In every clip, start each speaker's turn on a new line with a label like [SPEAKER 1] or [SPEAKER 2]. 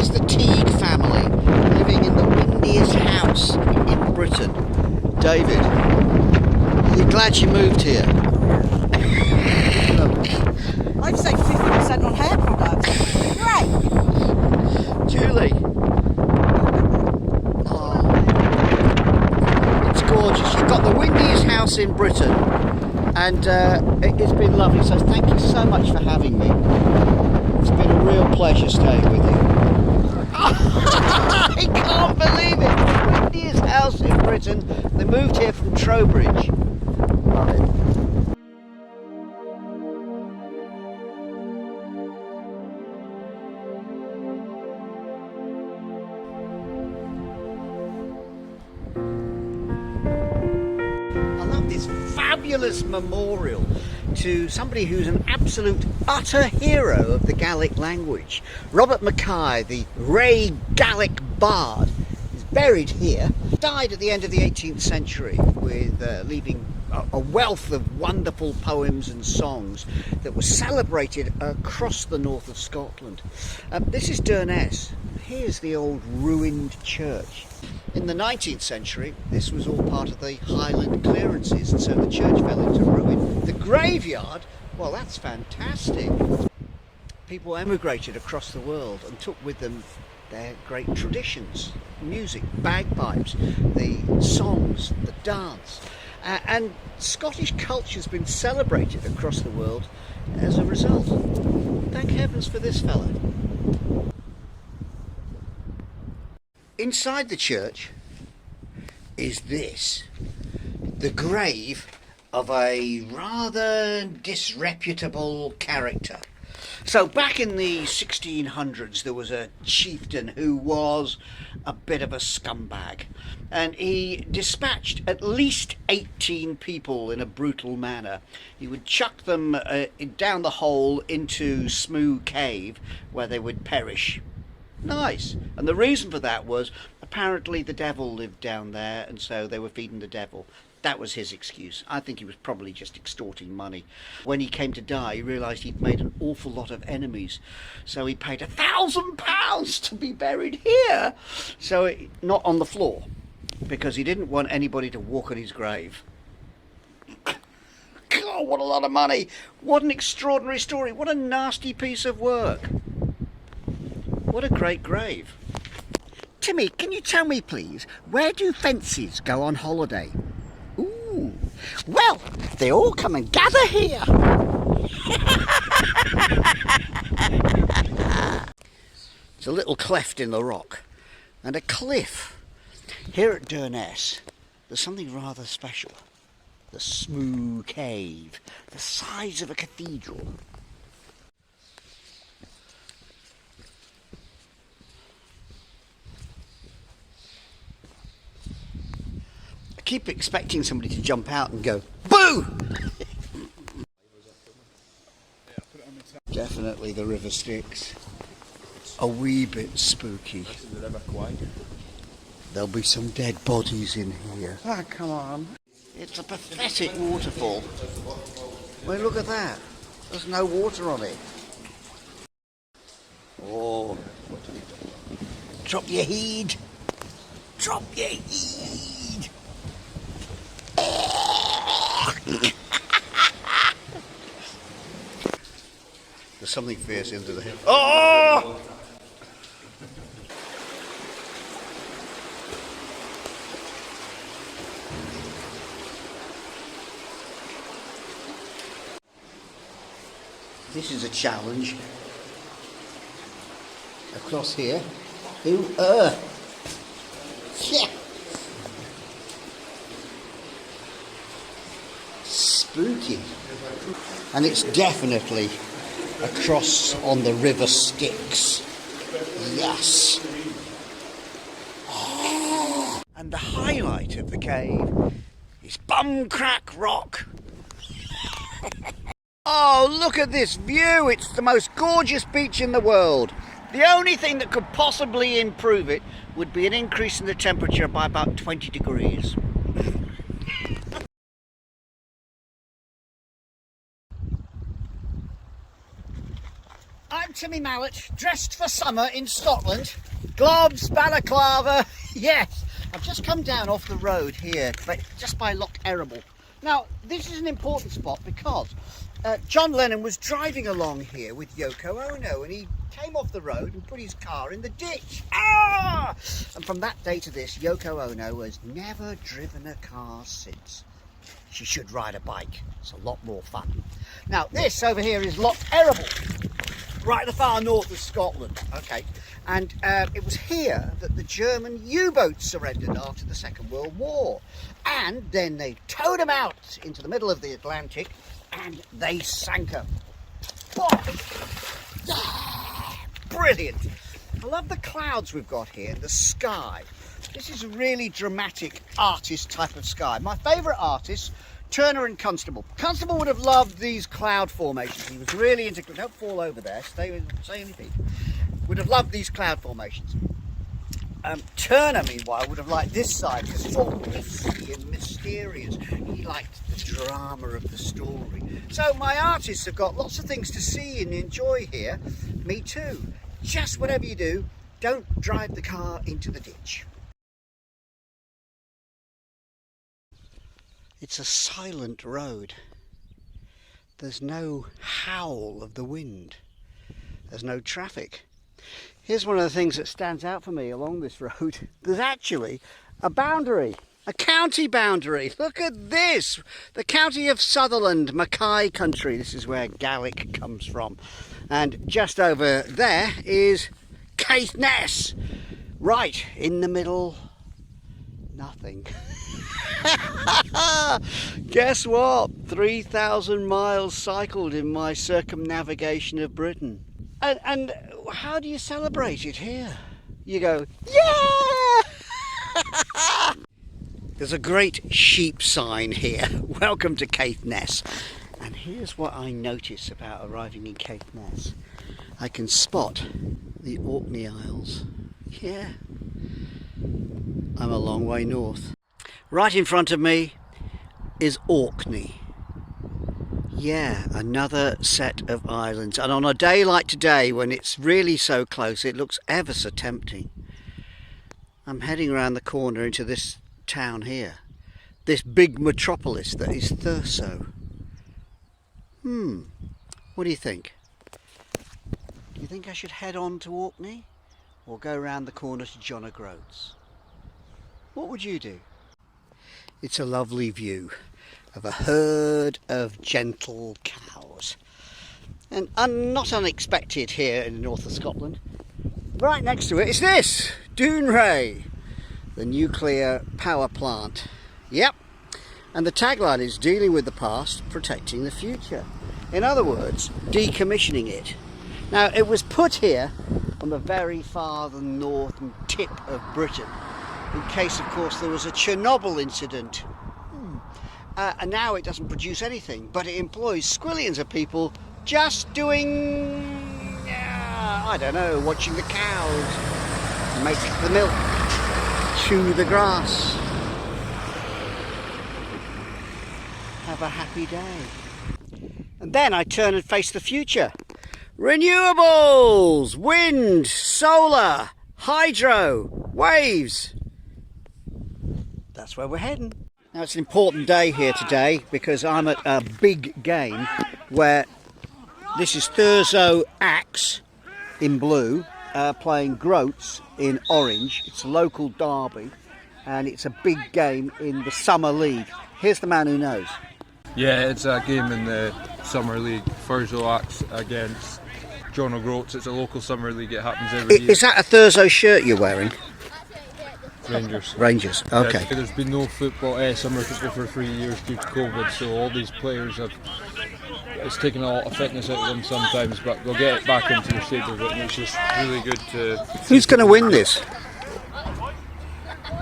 [SPEAKER 1] is the Teague family living in the windiest house in Britain. David, you're glad you moved here?
[SPEAKER 2] I'd say 50% on hair products. Great.
[SPEAKER 1] Julie. Oh, it's gorgeous. You've got the windiest house in Britain, and it's been lovely. So thank you so much for having me. It's been a real pleasure staying with you. I can't believe it! The windiest house in Britain. They moved here from Trowbridge. Love it. I love this fabulous memorial to somebody who's an absolute utter hero of the Gaelic language. Robert Mackay, the Ray Gaelic bard, is buried here. Died at the end of the 18th century with leaving a wealth of wonderful poems and songs that were celebrated across the north of Scotland. This is Durness. Here's the old ruined church. In the 19th century, this was all part of the Highland clearances, and so the church fell into ruin. The graveyard, well, that's fantastic. People emigrated across the world and took with them their great traditions, music, bagpipes, the songs, the dance. And Scottish culture's been celebrated across the world as a result. Thank heavens for this fella. Inside the church is this, the grave of a rather disreputable character. So back in the 1600s there was a chieftain who was a bit of a scumbag, and he dispatched at least 18 people in a brutal manner. He would chuck them down the hole into Smoo cave where they would perish. Nice. And the reason for that was apparently the devil lived down there, and so they were feeding the devil. That was his excuse. I think he was probably just extorting money. When he came to die, he realised he'd made an awful lot of enemies, so he paid £1,000 to be buried here. So not on the floor, because he didn't want anybody to walk on his grave. God, what a lot of money! What an extraordinary story! What a nasty piece of work! What a great grave. Timmy, can you tell me please, where do fences go on holiday? Ooh, well, they all come and gather here. It's a little cleft in the rock and a cliff. Here at Durness, there's something rather special. The Smoo cave, the size of a cathedral. I keep expecting somebody to jump out and go, boo! Definitely the river Styx. A wee bit spooky. There'll be some dead bodies in here. Ah, come on. It's a pathetic waterfall. Well, look at that. There's no water on it. Oh. Drop your head. Drop your head. There's something fierce into the hill. Oh! This is a challenge. Across here. Who? Yeah. Spooky. And it's definitely a cross on the river Styx. Yes. Oh. And the highlight of the cave is Bumcrack Rock. Oh, look at this view. It's the most gorgeous beach in the world. The only thing that could possibly improve it would be an increase in the temperature by about 20 degrees. I'm to me mallet, dressed for summer in Scotland. Globs, balaclava, yes. I've just come down off the road here, but just by Loch Eriobol. Now, this is an important spot because John Lennon was driving along here with Yoko Ono, and he came off the road and put his car in the ditch. Ah! And from that day to this, Yoko Ono has never driven a car since. She should ride a bike. It's a lot more fun. Now, this over here is Loch Eriobol, right at the far north of Scotland. Okay, and it was here that the German U-boats surrendered after the Second World War, and then they towed them out into the middle of the Atlantic, and they sank them. Brilliant! I love the clouds we've got here, the sky. This is a really dramatic artist type of sky. My favourite artists, Turner and Constable. Constable would have loved these cloud formations. He was really into, don't fall over there, say anything. Would have loved these cloud formations. Turner, meanwhile, would have liked this side because it's all misty and mysterious. He liked the drama of the story. So my artists have got lots of things to see and enjoy here. Me too. Just whatever you do, don't drive the car into the ditch. It's a silent road. There's no howl of the wind. There's no traffic. Here's one of the things that stands out for me along this road. There's actually a boundary, a county boundary. Look at this. The county of Sutherland, Mackay country. This is where Gaelic comes from. And just over there is Caithness. Right in the middle, nothing. Guess what? 3,000 miles cycled in my circumnavigation of Britain. And how do you celebrate it here? You go, yeah! There's a great sheep sign here. Welcome to Caithness. And here's what I notice about arriving in Caithness. I can spot the Orkney Isles. Yeah. I'm a long way north. Right in front of me is Orkney. Yeah, another set of islands. And on a day like today, when it's really so close, it looks ever so tempting. I'm heading around the corner into this town here. This big metropolis that is Thurso. What do you think? Do you think I should head on to Orkney? Or go round the corner to John O'Groats? What would you do? It's a lovely view of a herd of gentle cows. And not unexpected here in the north of Scotland, right next to it is this, Dounraey, the nuclear power plant. Yep, and the tagline is dealing with the past, protecting the future. In other words, decommissioning it. Now, it was put here on the very far northern tip of Britain, in case, of course, there was a Chernobyl incident. And now it doesn't produce anything, but it employs squillions of people just doing, I don't know, watching the cows, make the milk, chew the grass. Have a happy day. And then I turn and face the future. Renewables, wind, solar, hydro, waves. That's where we're heading. Now, it's an important day here today because I'm at a big game where this is Thurso Axe in blue playing Groats in orange. It's a local derby and it's a big game in the Summer League. Here's the man who knows.
[SPEAKER 3] Yeah, it's a game in the Summer League. Thurso Axe against John O'Groats. It's a local Summer League. It happens every year.
[SPEAKER 1] Is that a Thurso shirt you're wearing?
[SPEAKER 3] Rangers.
[SPEAKER 1] Rangers, okay.
[SPEAKER 3] Yeah, there's been no football, summer football for 3 years due to COVID, so all these players have, it's taken a lot of fitness out of them sometimes, but they'll get it back into the shape of it, and it's just really good to...
[SPEAKER 1] Who's going to win this?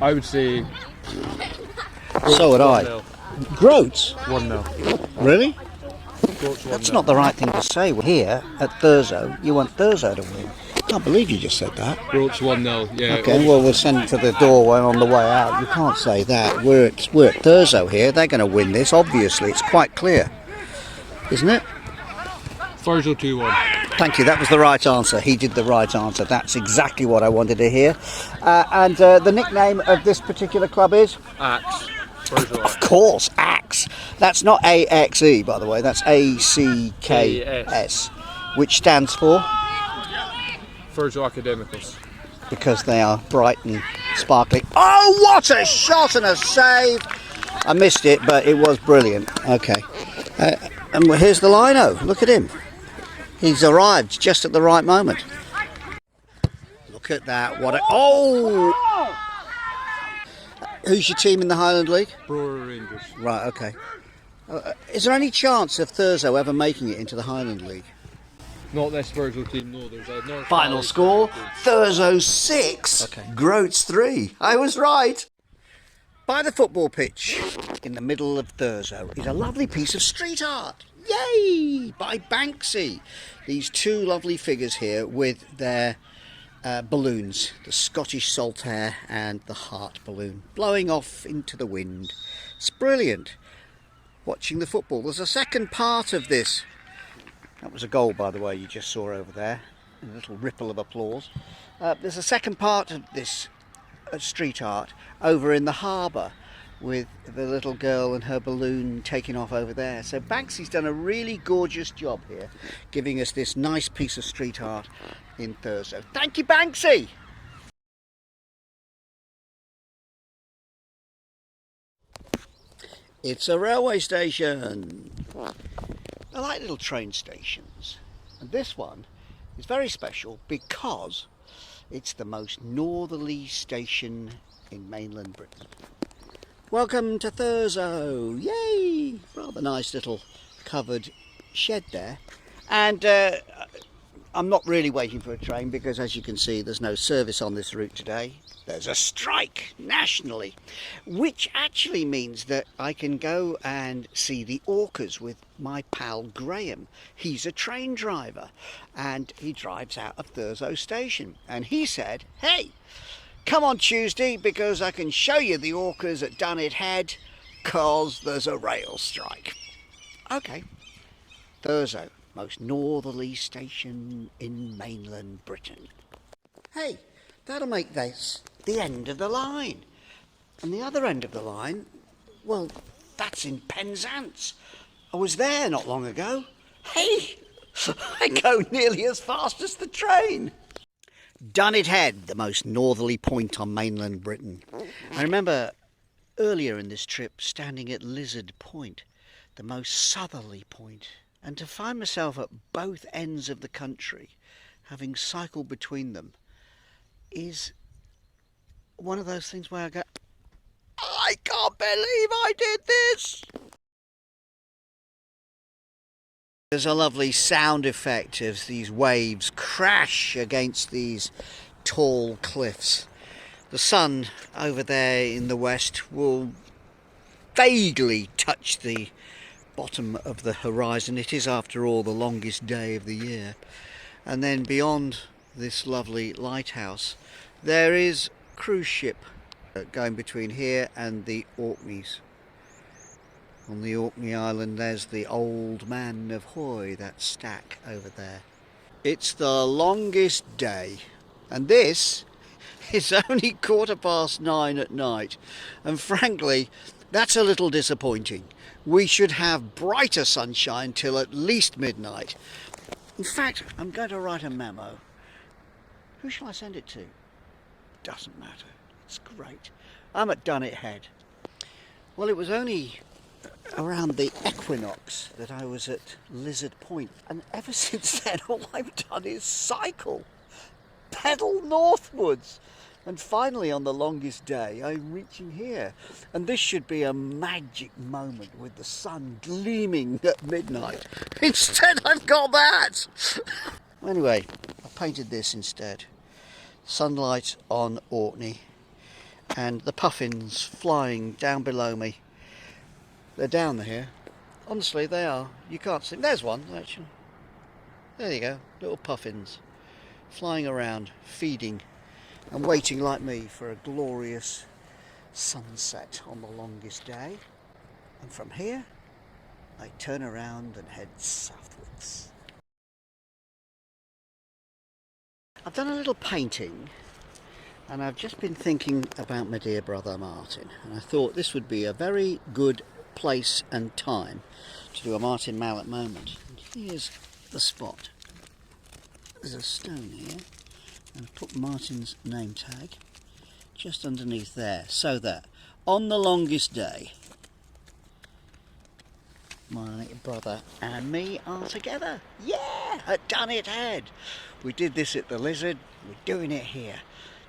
[SPEAKER 3] I would say...
[SPEAKER 1] So would I. Groats?
[SPEAKER 3] 1-0.
[SPEAKER 1] Really?
[SPEAKER 3] Groats 1-0.
[SPEAKER 1] That's not the right thing to say. Here at Thurso, you want Thurso to win. I can't believe you just said that.
[SPEAKER 3] Groats 1-0, yeah.
[SPEAKER 1] Okay, well, we'll send it to the door on the way out. You can't say that. We're at Thurso here. They're going to win this, obviously. It's quite clear. Isn't it?
[SPEAKER 3] Thurso 2-1.
[SPEAKER 1] Thank you, that was the right answer. He did the right answer. That's exactly what I wanted to hear. And the nickname of this particular club is?
[SPEAKER 3] Axe.
[SPEAKER 1] Of course, Axe. That's not AXE, by the way, that's ACKS, which stands for?
[SPEAKER 3] Thurso Academicals.
[SPEAKER 1] Because they are bright and sparkling. Oh, what a shot and a save! I missed it, but it was brilliant. Okay. And here's the lino. Look at him. He's arrived just at the right moment. Look at that. What a... Oh! Who's your team in the Highland League?
[SPEAKER 3] Brewer Rangers.
[SPEAKER 1] Right, okay. Is there any chance of Thurso ever making it into the Highland League?
[SPEAKER 3] Not this Thurso team, no. There's a North
[SPEAKER 1] Final score, Thurso 6, Groats 3. I was right. By the football pitch, in the middle of Thurso, is a lovely piece of street art. Yay! By Banksy. These two lovely figures here with their balloons, the Scottish Saltaire and the Heart balloon, blowing off into the wind. It's brilliant. Watching the football. There's a second part of this. That was a goal, by the way, you just saw over there. A little ripple of applause. There's a second part of this street art over in the harbour with the little girl and her balloon taking off over there. So Banksy's done a really gorgeous job here, giving us this nice piece of street art in Thurso. Thank you, Banksy! It's a railway station. I like little train stations, and this one is very special because it's the most northerly station in mainland Britain. Welcome to Thurso! Yay! Rather nice little covered shed there. And I'm not really waiting for a train because, as you can see, there's no service on this route today. There's a strike nationally, which actually means that I can go and see the Orcas with my pal Graham. He's a train driver and he drives out of Thurso station. And he said, hey, come on Tuesday because I can show you the Orcas at Dunnet Head because there's a rail strike. Okay, Thurso, most northerly station in mainland Britain. Hey, that'll make this the end of the line. And the other end of the line, well, that's in Penzance. I was there not long ago. Hey, I go nearly as fast as the train. Dunnet Head, the most northerly point on mainland Britain. I remember earlier in this trip standing at Lizard Point, the most southerly point, and to find myself at both ends of the country, having cycled between them, is one of those things where I go, I can't believe I did this! There's a lovely sound effect as these waves crash against these tall cliffs. The sun over there in the west will vaguely touch the bottom of the horizon. It is, after all, the longest day of the year. And then beyond this lovely lighthouse, there is a cruise ship going between here and the Orkneys. On the Orkney Island there's the Old Man of Hoy, that stack over there. It's the longest day, and this is only 9:15 at night, and frankly that's a little disappointing. We should have brighter sunshine till at least midnight. In fact, I'm going to write a memo. Who shall I send it to? Doesn't matter. It's great. I'm at Dunnet Head. Well, it was only around the equinox that I was at Lizard Point, and ever since then all I've done is cycle, pedal northwards, and finally on the longest day I'm reaching here, and this should be a magic moment with the sun gleaming at midnight. Instead I've got that. Anyway, I painted this instead. Sunlight on Orkney and the puffins flying down below me. They're down here. Honestly, they are. You can't see them. There's one, actually. There you go. Little puffins flying around, feeding and waiting like me for a glorious sunset on the longest day. And from here, I turn around and head southwards. I've done a little painting, and I've just been thinking about my dear brother Martin, and I thought this would be a very good place and time to do a Martin Mallet moment. And here's the spot. There's a stone here, and I've put Martin's name tag just underneath there, so that on the longest day my brother and me are together. Yeah, at Dunnet Head. We did this at the Lizard, we're doing it here.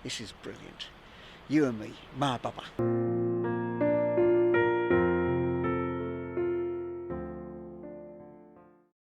[SPEAKER 1] This is brilliant. You and me, ma baba.